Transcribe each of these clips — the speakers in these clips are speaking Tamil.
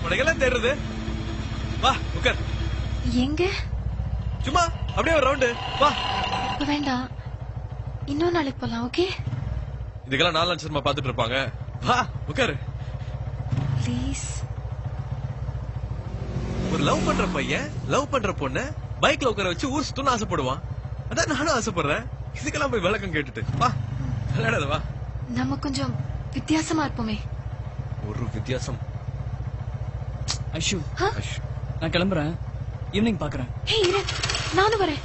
உனக்கெல்லாம் தேடுறது. வா உட்கார். எங்க? சும்மா அப்படியே ஒரு ரவுண்டு வா. வேண்டாம், இன்னொரு நாளைக்கு போலாம். ஓகே? இதுக்கெல்லாம் 4 லட்சமா பாத்துட்டு இருப்பாங்க. வா உட்காரு. ப்ளீஸ். ஒரு லவ் பண்ற பையன் லவ் பண்ற பொண்ணு பைக்ல உட்கார வச்சு ஊர் சுத்தணும்னு ஆசைப்படுவான். அதான் நானும் ஆசைப்படுறேன். இதுக்கெல்லாம் போய் விளக்கம் கேட்டுட்டு வா விளையாடாத வா. நம்ம கொஞ்சம் வித்தியாசமா இருப்போமே. ஒரு வித்தியாசம். ஐஷு, நான் கிளம்புறேன். ஈவினிங் பாக்குறேன். ஹே இரு, நானும் வரேன்.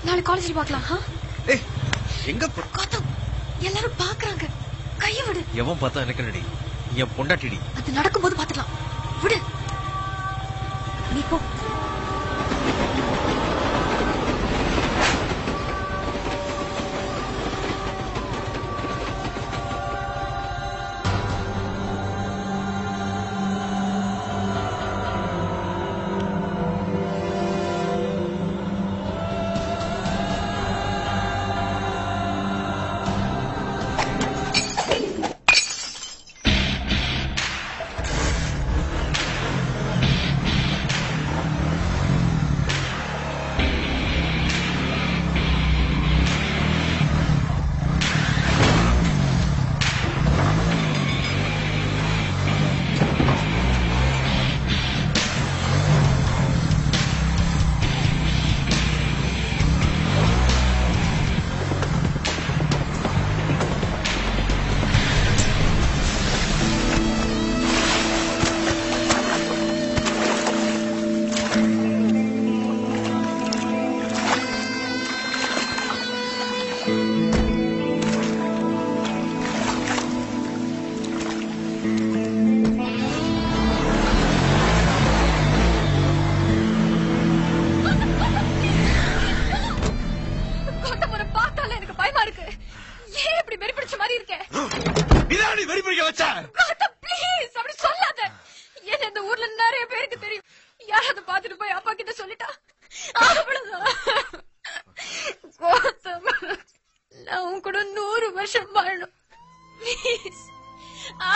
நாளை காலேஜ்ல பாக்கலாம். ஏய் எங்க கௌதம், எல்லாரும் பாக்குறாங்க. கைய விடு. எவன் பார்த்தா எனக்கு நடி, என் பொண்டாட்டிடி. அது நடக்கும்போது பாத்துக்கலாம். விடு. நீ போ.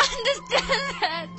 Understand that.